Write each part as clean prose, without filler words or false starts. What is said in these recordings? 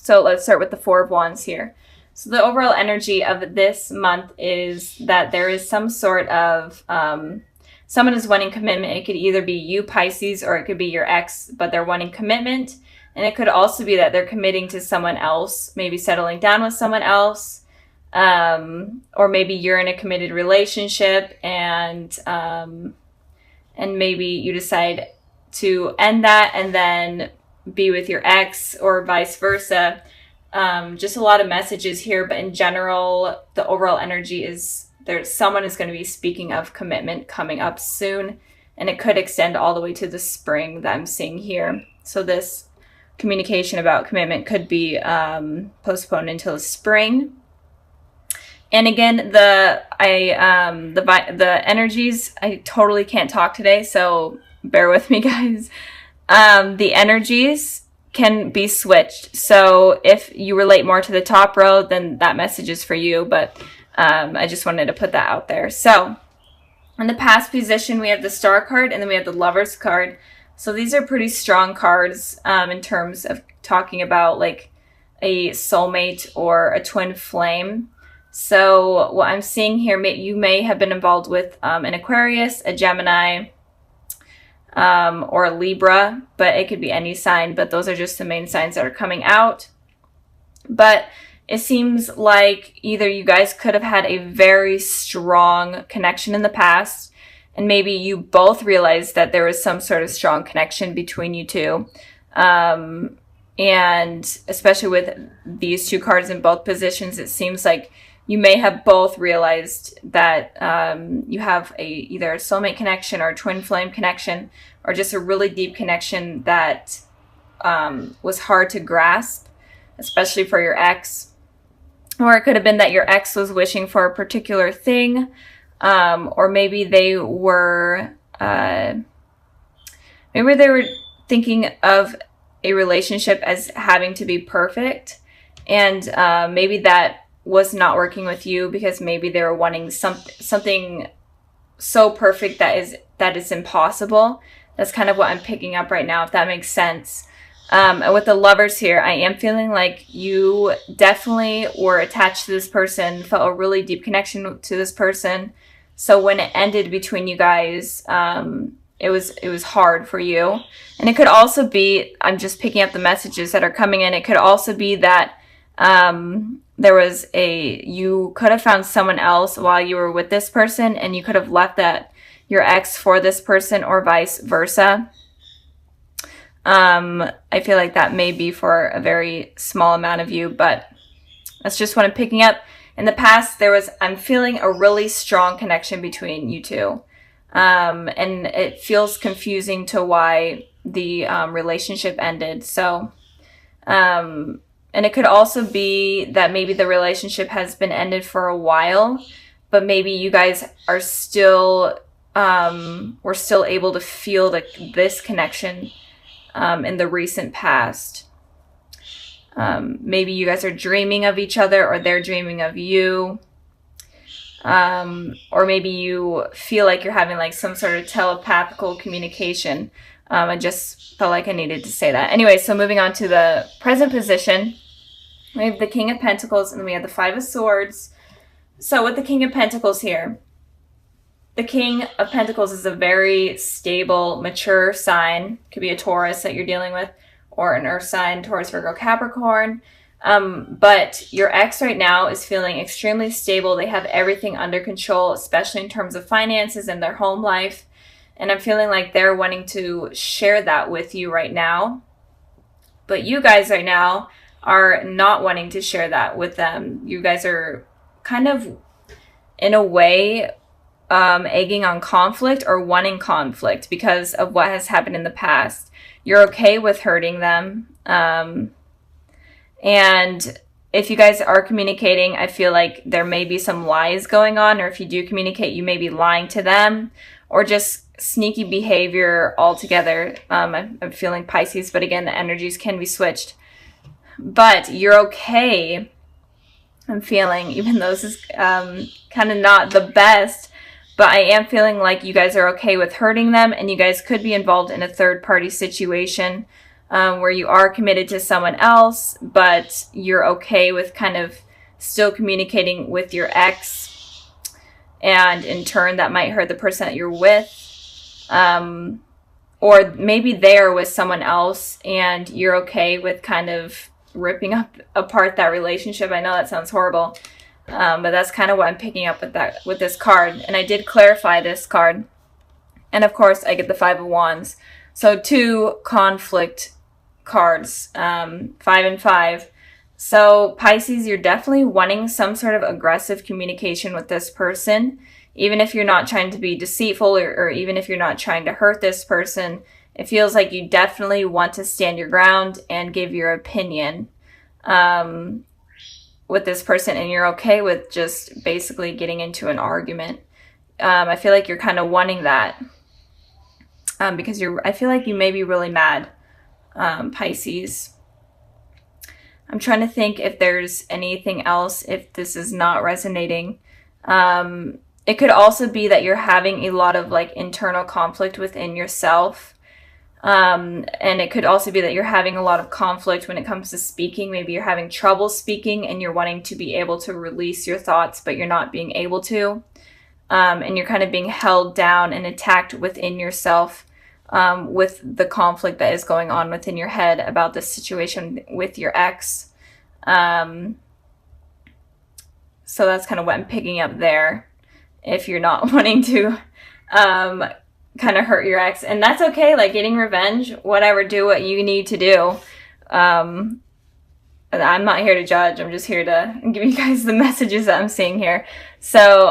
So let's start with the Four of Wands here. So the overall energy of this month is that there is some sort of, someone is wanting commitment. It could either be you, Pisces, or it could be your ex, but they're wanting commitment. And it could also be that they're committing to someone else, maybe settling down with someone else. Or maybe you're in a committed relationship and maybe you decide to end that and then be with your ex or vice versa. Just a lot of messages here, but in general, the overall energy is someone is going to be speaking of commitment coming up soon, and it could extend all the way to the spring that I'm seeing here. So this communication about commitment could be postponed until the spring. And again, the energies, I totally can't talk today, so bear with me, guys. The energies can be switched. So if you relate more to the top row, then that message is for you. But I just wanted to put that out there. So in the past position, we have the Star card and then we have the Lovers card. So these are pretty strong cards in terms of talking about like a soulmate or a twin flame. So what I'm seeing here, you may have been involved with an Aquarius, a Gemini, or a Libra, but it could be any sign, but those are just the main signs that are coming out. But it seems like either you guys could have had a very strong connection in the past, and maybe you both realized that there was some sort of strong connection between you two. And especially with these two cards in both positions, it seems like you may have both realized that you have either a soulmate connection or a twin flame connection, or just a really deep connection that was hard to grasp, especially for your ex. Or it could have been that your ex was wishing for a particular thing, or maybe they were thinking of a relationship as having to be perfect, and maybe that was not working with you because maybe they were wanting something so perfect that is impossible. That's kind of what I'm picking up right now, if that makes sense. And with the Lovers here, I am feeling like you definitely were attached to this person, felt a really deep connection to this person. So when it ended between you guys, it was hard for you. And it could also be, I'm just picking up the messages that are coming in. It could also be that you could have found someone else while you were with this person, and you could have left your ex for this person, or vice versa. I feel like that may be for a very small amount of you, but that's just what I'm picking up. In the past, I'm feeling a really strong connection between you two. And it feels confusing to why the relationship ended. So, and it could also be that maybe the relationship has been ended for a while, but maybe you guys are still, were still able to feel this connection in the recent past. Maybe you guys are dreaming of each other, or they're dreaming of you. Or maybe you feel like you're having like some sort of telepathical communication. I just felt like I needed to say that. Anyway, so moving on to the present position. We have the King of Pentacles, and then we have the Five of Swords. So with the King of Pentacles here, the King of Pentacles is a very stable, mature sign. Could be a Taurus that you're dealing with, or an Earth sign, Taurus, Virgo, Capricorn. But your ex right now is feeling extremely stable. They have everything under control, especially in terms of finances and their home life. And I'm feeling like they're wanting to share that with you right now. But you guys right now are not wanting to share that with them. You guys are kind of, in a way, egging on conflict or wanting conflict because of what has happened in the past. You're okay with hurting them. And if you guys are communicating, I feel like there may be some lies going on, or if you do communicate, you may be lying to them, or just sneaky behavior altogether. I'm feeling Pisces, but again, the energies can be switched. But you're okay, I'm feeling, even though this is kind of not the best, but I am feeling like you guys are okay with hurting them, and you guys could be involved in a third-party situation. where you are committed to someone else, but you're okay with kind of still communicating with your ex, and in turn that might hurt the person that you're with. Or maybe they're with someone else and you're okay with kind of ripping apart that relationship. I know that sounds horrible, but that's kind of what I'm picking up with this card. And I did clarify this card. And of course, I get the Five of Wands. So 2 conflict cards, 5 and 5. So Pisces, you're definitely wanting some sort of aggressive communication with this person. Even if you're not trying to be deceitful, or even if you're not trying to hurt this person, it feels like you definitely want to stand your ground and give your opinion with this person, and you're okay with just basically getting into an argument. I feel like you're kind of wanting that because I feel like you may be really mad, Pisces. I'm trying to think if there's anything else, if this is not resonating. It could also be that you're having a lot of like internal conflict within yourself. And it could also be that you're having a lot of conflict when it comes to speaking. Maybe you're having trouble speaking and you're wanting to be able to release your thoughts, but you're not being able to. And you're kind of being held down and attacked within yourself with the conflict that is going on within your head about this situation with your ex. So that's kind of what I'm picking up there. If you're not wanting to kind of hurt your ex, and that's okay, like getting revenge, whatever, do what you need to do. I'm not here to judge, I'm just here to give you guys the messages that I'm seeing here. So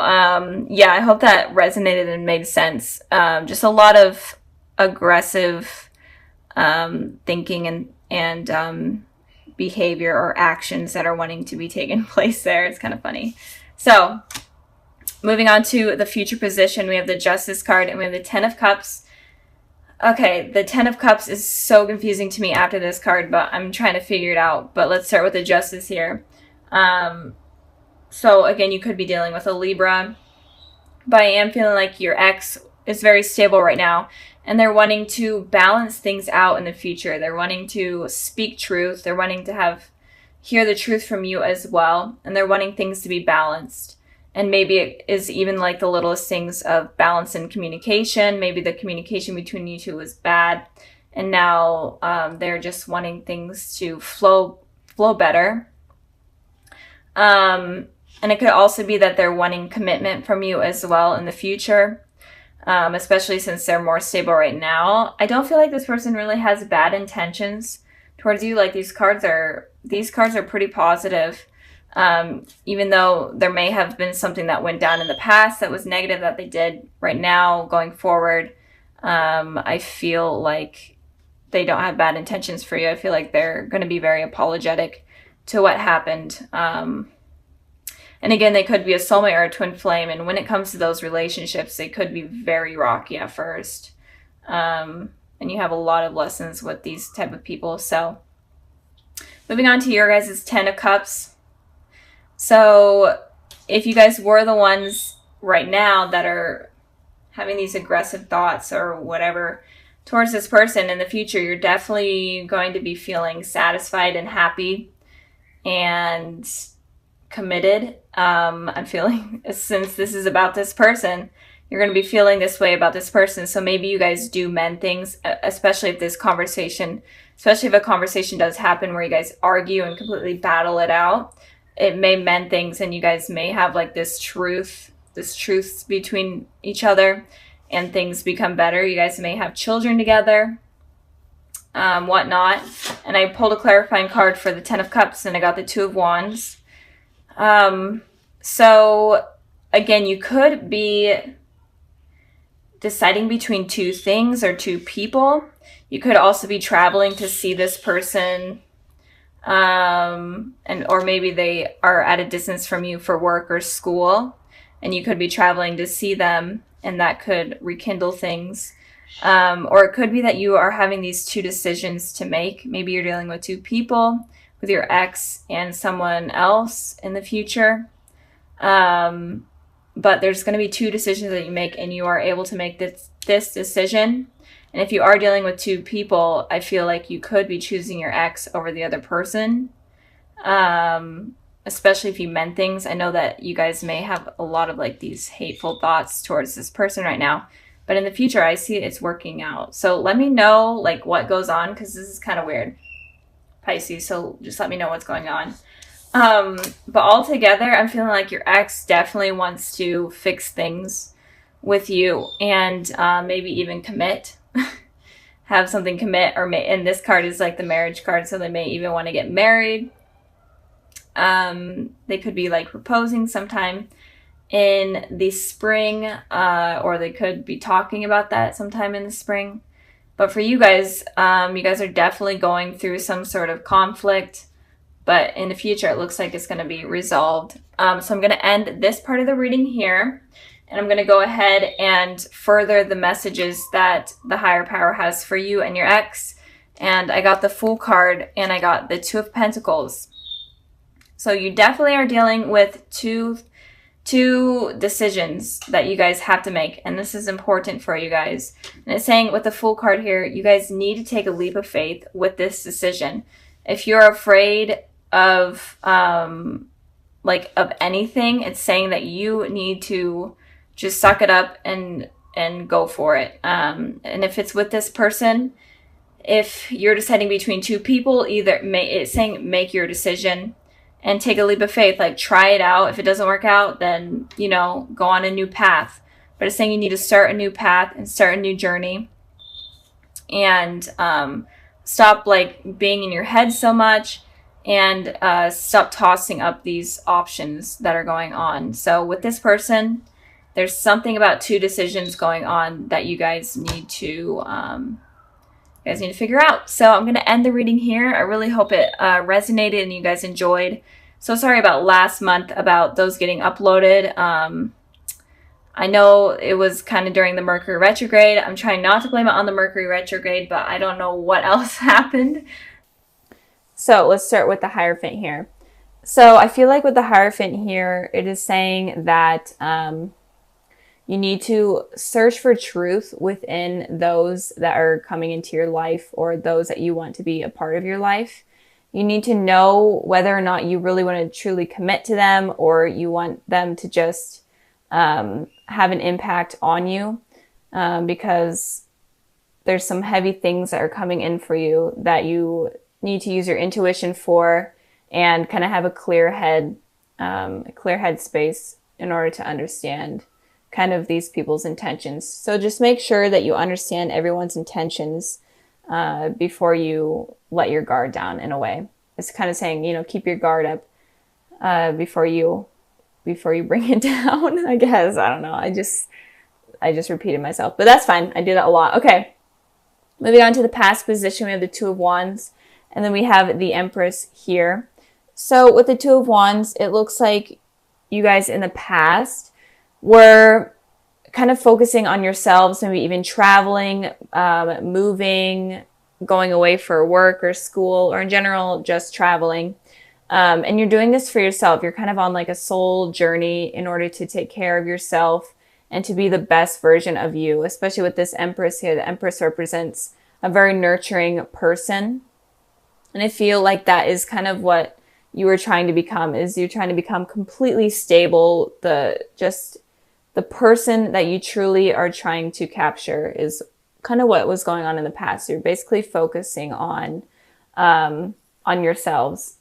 yeah, I hope that resonated and made sense. Just a lot of aggressive thinking and behavior or actions that are wanting to be taken place there. It's kind of funny. So moving on to the future position, we have the Justice card and we have the Ten of Cups. Okay, the Ten of Cups is so confusing to me after this card, but I'm trying to figure it out. But let's start with the Justice here. So again, you could be dealing with a Libra, but I am feeling like your ex is very stable right now, and they're wanting to balance things out in the future. They're wanting to speak truth. They're wanting to hear the truth from you as well, and they're wanting things to be balanced. And maybe it is even like the littlest things of balance in communication. Maybe the communication between you two was bad, and now they're just wanting things to flow better. And it could also be that they're wanting commitment from you as well in the future, especially since they're more stable right now. I don't feel like this person really has bad intentions towards you. Like these cards are pretty positive. Even though there may have been something that went down in the past that was negative that they did, right now, going forward, I feel like they don't have bad intentions for you. I feel like they're going to be very apologetic to what happened. And again, they could be a soulmate or a twin flame. And when it comes to those relationships, they could be very rocky at first. And you have a lot of lessons with these type of people. So moving on to your guys' Ten of Cups. So if you guys were the ones right now that are having these aggressive thoughts or whatever towards this person, in the future, you're definitely going to be feeling satisfied and happy and committed. I'm feeling, since this is about this person, you're going to be feeling this way about this person. So maybe you guys do mend things, especially if a conversation does happen where you guys argue and completely battle it out. It may mend things, and you guys may have like this truth between each other, and things become better. You guys may have children together, whatnot. And I pulled a clarifying card for the Ten of Cups, and I got the Two of Wands. So again, you could be deciding between two things or two people. You could also be traveling to see this person. Or maybe they are at a distance from you for work or school, and you could be traveling to see them, and that could rekindle things. Or it could be that you are having these two decisions to make. Maybe you're dealing with two people, with your ex and someone else in the future. But there's going to be two decisions that you make, and you are able to make this decision, And if you are dealing with two people, I feel like you could be choosing your ex over the other person. Especially if you meant things. I know that you guys may have a lot of like these hateful thoughts towards this person right now, but in the future, I see it's working out. So let me know like what goes on, because this is kind of weird, Pisces. So just let me know what's going on. But altogether, I'm feeling like your ex definitely wants to fix things with you, and maybe even commit, have something commit, or and this card is like the marriage card, so they may even want to get married. They could be like proposing sometime in the spring, or they could be talking about that sometime in the spring. But for you guys are definitely going through some sort of conflict, but in the future, it looks like it's going to be resolved. So I'm going to end this part of the reading here, and I'm going to go ahead and further the messages that the higher power has for you and your ex. And I got the Fool card, and I got the Two of Pentacles. So you definitely are dealing with two decisions that you guys have to make, and this is important for you guys. And it's saying with the Fool card here, you guys need to take a leap of faith with this decision. If you're afraid of of anything, it's saying that you need to just suck it up and go for it. And if it's with this person, if you're deciding between two people, it's saying make your decision and take a leap of faith, like try it out. If it doesn't work out, then, go on a new path. But it's saying you need to start a new path and start a new journey. And stop like being in your head so much, and stop tossing up these options that are going on. So with this person, there's something about two decisions going on that you guys need to figure out. So I'm going to end the reading here. I really hope it resonated and you guys enjoyed. So sorry about last month about those getting uploaded. I know it was kind of during the Mercury retrograde. I'm trying not to blame it on the Mercury retrograde, but I don't know what else happened. So let's start with the Hierophant here. So I feel like with the Hierophant here, it is saying that you need to search for truth within those that are coming into your life, or those that you want to be a part of your life. You need to know whether or not you really want to truly commit to them, or you want them to just have an impact on you, because there's some heavy things that are coming in for you that you need to use your intuition for, and kind of have a clear head space in order to understand kind of these people's intentions. So just make sure that you understand everyone's intentions before you let your guard down, in a way. It's kind of saying, keep your guard up before you bring it down, I guess. I don't know. I just repeated myself, but that's fine. I do that a lot. Okay. Moving on to the past position, we have the Two of Wands, and then we have the Empress here. So with the Two of Wands, it looks like you guys in the past were kind of focusing on yourselves, maybe even traveling, moving, going away for work or school, or in general, just traveling. And you're doing this for yourself. You're kind of on like a soul journey in order to take care of yourself and to be the best version of you, especially with this Empress here. The Empress represents a very nurturing person. And I feel like that is kind of what you were trying to become, is you're trying to become completely stable. The person that you truly are trying to capture is kind of what was going on in the past. You're basically focusing on yourselves.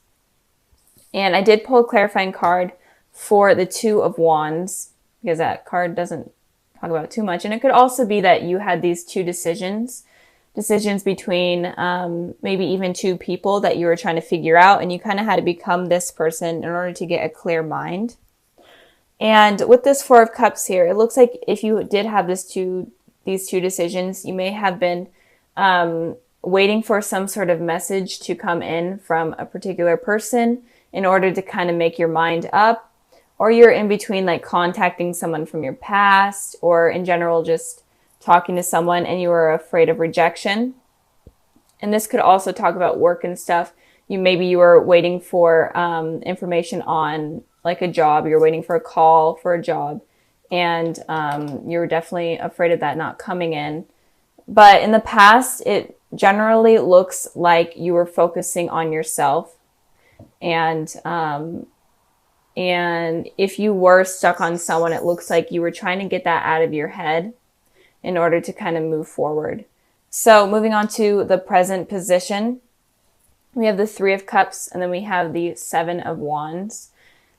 And I did pull a clarifying card for the Two of Wands, because that card doesn't talk about too much. And it could also be that you had these two decisions between maybe even two people that you were trying to figure out, and you kind of had to become this person in order to get a clear mind. And with this Four of Cups here, it looks like if you did have these two decisions, you may have been waiting for some sort of message to come in from a particular person in order to kind of make your mind up, or you're in between like contacting someone from your past, or in general just talking to someone and you were afraid of rejection. And this could also talk about work and stuff. Maybe you were waiting for information on like a job. You're waiting for a call for a job, and you're definitely afraid of that not coming in, But in the past, it generally looks like you were focusing on yourself. And if you were stuck on someone, it looks like you were trying to get that out of your head in order to kind of move forward. So moving on to the present position, we have the Three of Cups, and then we have the Seven of Wands.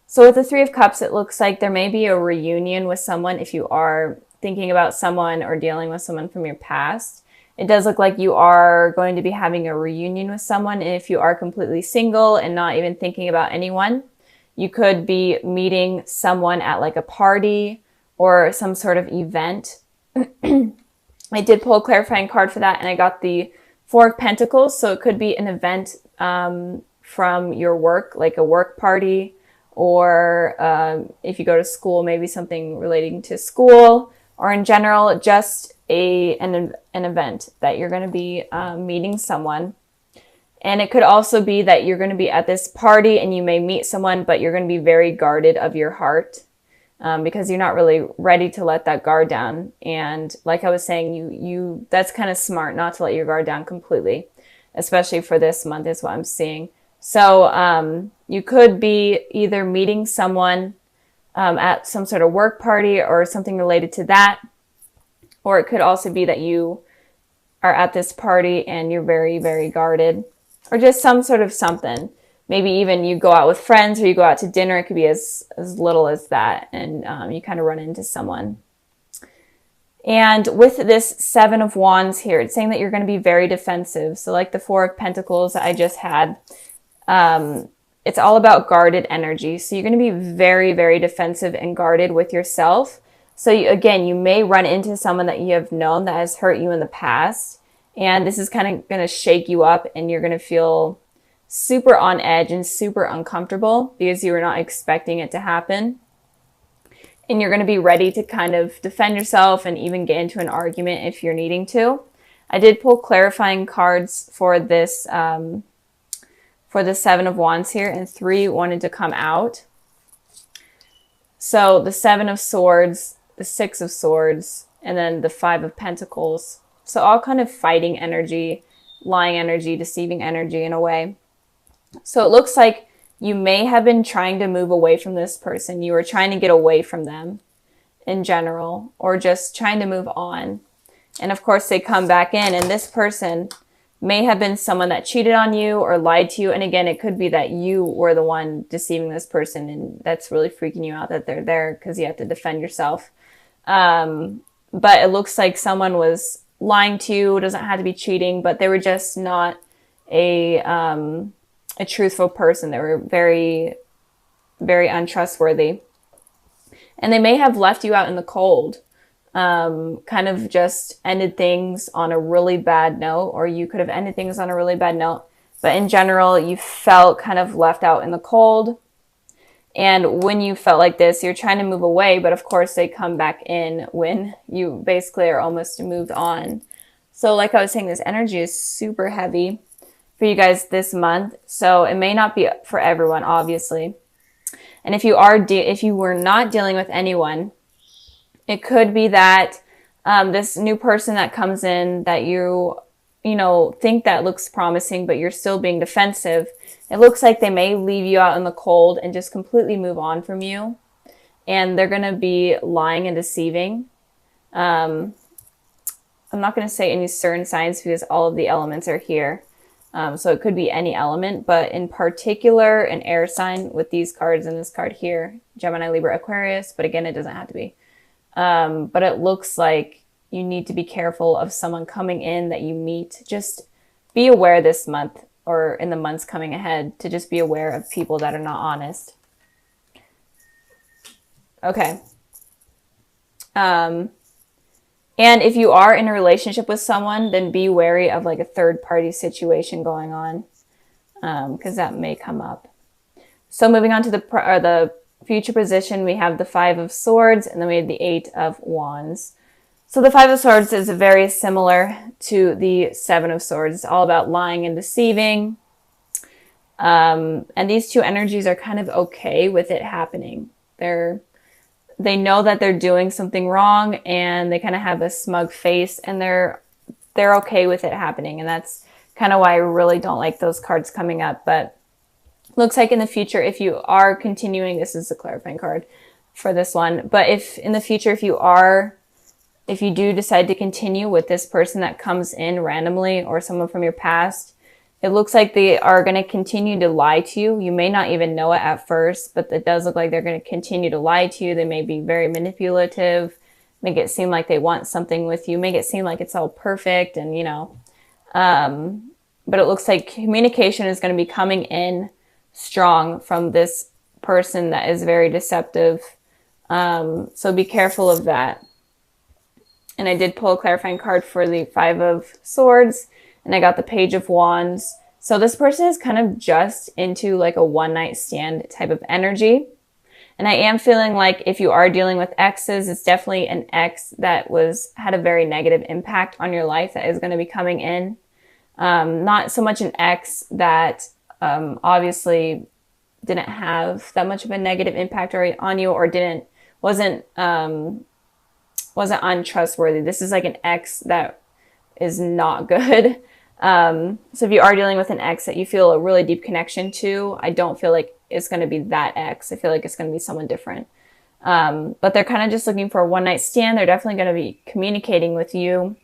So with the Three of Cups, it looks like there may be a reunion with someone if you are thinking about someone or dealing with someone from your past. It does look like you are going to be having a reunion with someone. And if you are completely single and not even thinking about anyone, you could be meeting someone at like a party or some sort of event. I did pull a clarifying card for that, and I got the Four of Pentacles. So it could be an event from your work, like a work party, or if you go to school, maybe something relating to school, or in general, just an event that you're going to be meeting someone. And it could also be that you're going to be at this party and you may meet someone, but you're going to be very guarded of your heart because you're not really ready to let that guard down. And like I was saying, you that's kind of smart not to let your guard down completely, especially for this month is what I'm seeing. So you could be either meeting someone at some sort of work party or something related to that. Or it could also be that you are at this party and you're very, very guarded. Or just some sort of something. Maybe even you go out with friends or you go out to dinner. It could be as little as that. And you kind of run into someone. And with this Seven of Wands here, it's saying that you're going to be very defensive. So like the Four of Pentacles that I just had, it's all about guarded energy. So you're going to be very, very defensive and guarded with yourself. So again, you may run into someone that you have known that has hurt you in the past. And this is kind of going to shake you up and you're going to feel super on edge and super uncomfortable because you were not expecting it to happen. And you're going to be ready to kind of defend yourself and even get into an argument if you're needing to. I did pull clarifying cards for this, for the Seven of Wands here, and 3 wanted to come out. So the Seven of Swords, the Six of Swords, and then the Five of Pentacles. So all kind of fighting energy, lying energy, deceiving energy in a way. So it looks like you may have been trying to move away from this person. You were trying to get away from them in general, or just trying to move on. And of course they come back in, and this person may have been someone that cheated on you or lied to you. And again, it could be that you were the one deceiving this person, and that's really freaking you out that they're there because you have to defend yourself. But it looks like someone was lying to you. It doesn't have to be cheating, but they were just not a truthful person. They were very, very untrustworthy. And they may have left you out in the cold, kind of just ended things on a really bad note, or you could have ended things on a really bad note. But in general, you felt kind of left out in the cold. And when you felt like this, you're trying to move away, but of course they come back in when you basically are almost moved on. So like I was saying, this energy is super heavy for you guys this month. So it may not be for everyone, obviously. And if you were not dealing with anyone, it could be that this new person that comes in that you think that looks promising, but you're still being defensive. It looks like they may leave you out in the cold and just completely move on from you. And they're going to be lying and deceiving. I'm not going to say any certain signs because all of the elements are here. So it could be any element, but in particular, an air sign with these cards and this card here, Gemini, Libra, Aquarius. But again, it doesn't have to be. But it looks like you need to be careful of someone coming in that you meet. Just be aware this month or in the months coming ahead to just be aware of people that are not honest. Okay. And if you are in a relationship with someone, then be wary of like a third party situation going on, because that may come up. So moving on to the future position, we have the Five of Swords, and then we have the Eight of Wands. So the Five of Swords is very similar to the Seven of Swords. It's all about lying and deceiving. And these two energies are kind of okay with it happening. They know that they're doing something wrong, and they kind of have a smug face, and they're they're okay with it happening. And that's kind of why I really don't like those cards coming up. But looks like in the future, if you are continuing, this is the clarifying card for this one. But if in the future, if you do decide to continue with this person that comes in randomly or someone from your past, it looks like they are going to continue to lie to you. You may not even know it at first, but it does look like they're going to continue to lie to you. They may be very manipulative, make it seem like they want something with you, make it seem like it's all perfect, and but it looks like communication is going to be coming in strong from this person that is very deceptive. So be careful of that. And I did pull a clarifying card for the 5 of Swords, and I got the Page of Wands. So this person is kind of just into like a one-night stand type of energy. And I am feeling like if you are dealing with exes, it's definitely an ex that had a very negative impact on your life that is going to be coming in. Not so much an ex that obviously didn't have that much of a negative impact on you, or wasn't untrustworthy. This is like an ex that is not good. So if you are dealing with an ex that you feel a really deep connection to, I don't feel like it's going to be that ex. I feel like it's going to be someone different. But they're kind of just looking for a one-night stand. They're definitely going to be communicating with you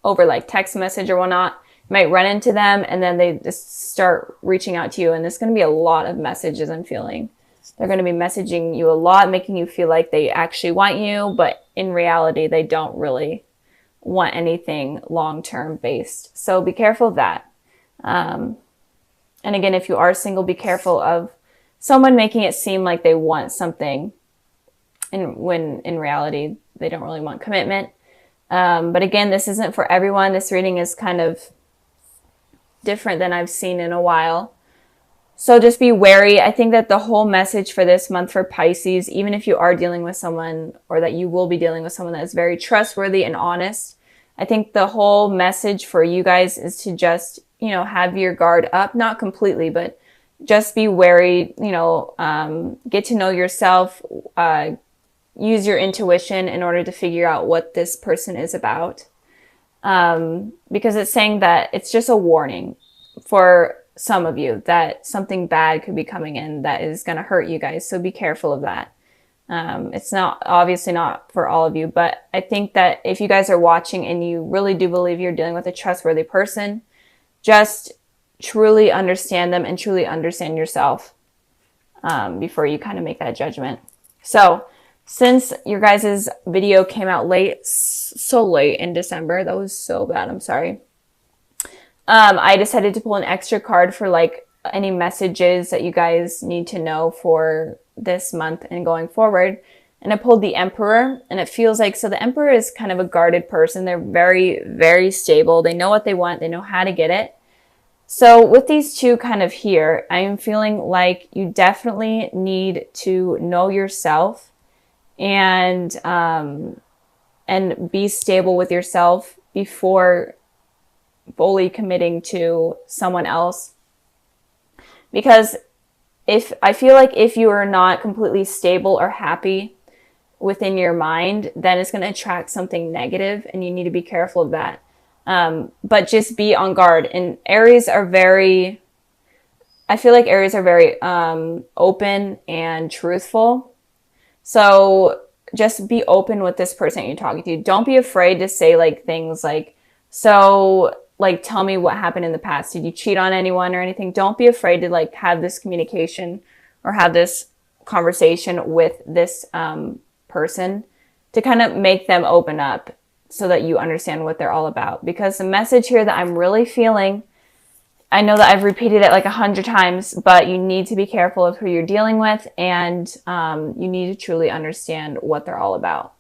over like text message or whatnot. You might run into them and then they just start reaching out to you. And there's going to be a lot of messages I'm feeling. They're going to be messaging you a lot, making you feel like they actually want you, but in reality, they don't really want anything long-term based. So be careful of that. And again, if you are single, be careful of someone making it seem like they want something when in reality, they don't really want commitment. But again, this isn't for everyone. This reading is kind of different than I've seen in a while. So just be wary. I think that the whole message for this month for Pisces, even if you are dealing with someone, or that you will be dealing with someone that is very trustworthy and honest, I think the whole message for you guys is to just, have your guard up, not completely, but just be wary, get to know yourself, use your intuition in order to figure out what this person is about. Because it's saying that it's just a warning for some of you that something bad could be coming in that is going to hurt you guys. So be careful of that. It's obviously not for all of you, but I think that if you guys are watching and you really do believe you're dealing with a trustworthy person, just truly understand them and truly understand yourself before you kind of make that judgment. So since your guys' video came out so late in December, that was so bad, I'm sorry. I decided to pull an extra card for like any messages that you guys need to know for this month and going forward. And I pulled the Emperor, and it feels like, so the Emperor is kind of a guarded person. They're very, very stable. They know what they want. They know how to get it. So with these two kind of here, I am feeling like you definitely need to know yourself and be stable with yourself before fully committing to someone else. Because I feel like if you are not completely stable or happy within your mind, then it's going to attract something negative, and you need to be careful of that. But just be on guard. And Aries are very open and truthful. So just be open with this person you're talking to. Don't be afraid to say like things like, so like, tell me what happened in the past. Did you cheat on anyone or anything? Don't be afraid to like have this communication or have this conversation with this person to kind of make them open up so that you understand what they're all about. Because the message here that I'm really feeling, I know that I've repeated it like 100 times, but you need to be careful of who you're dealing with, and you need to truly understand what they're all about.